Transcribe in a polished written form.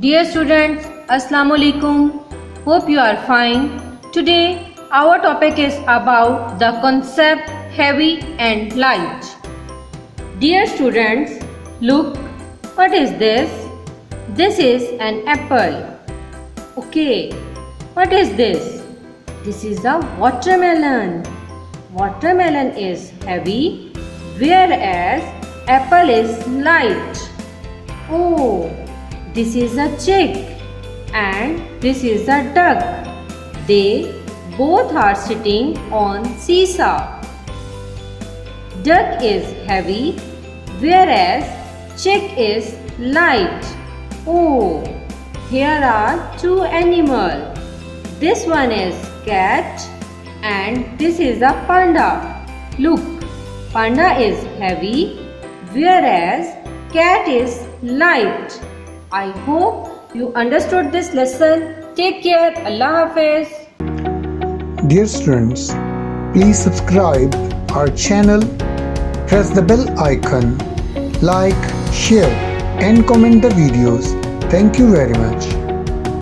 Dear students, Assalamu alaikum. Hope you are fine. Today our topic is about the concept heavy and light. Dear students, look, what is this? This is an apple. Okay, what is this? This is a watermelon. Watermelon is heavy, whereas apple is light. Oh, this is a chick and this is a duck. They both are sitting on seesaw. Duck is heavy, whereas chick is light. Oh, here are two animals. This one is cat and this is a panda. Look, panda is heavy, whereas cat is light. I hope you understood this lesson. Take care. Allah Hafiz. Dear students, please subscribe our channel, press the bell icon, like, share and comment the videos. Thank you very much.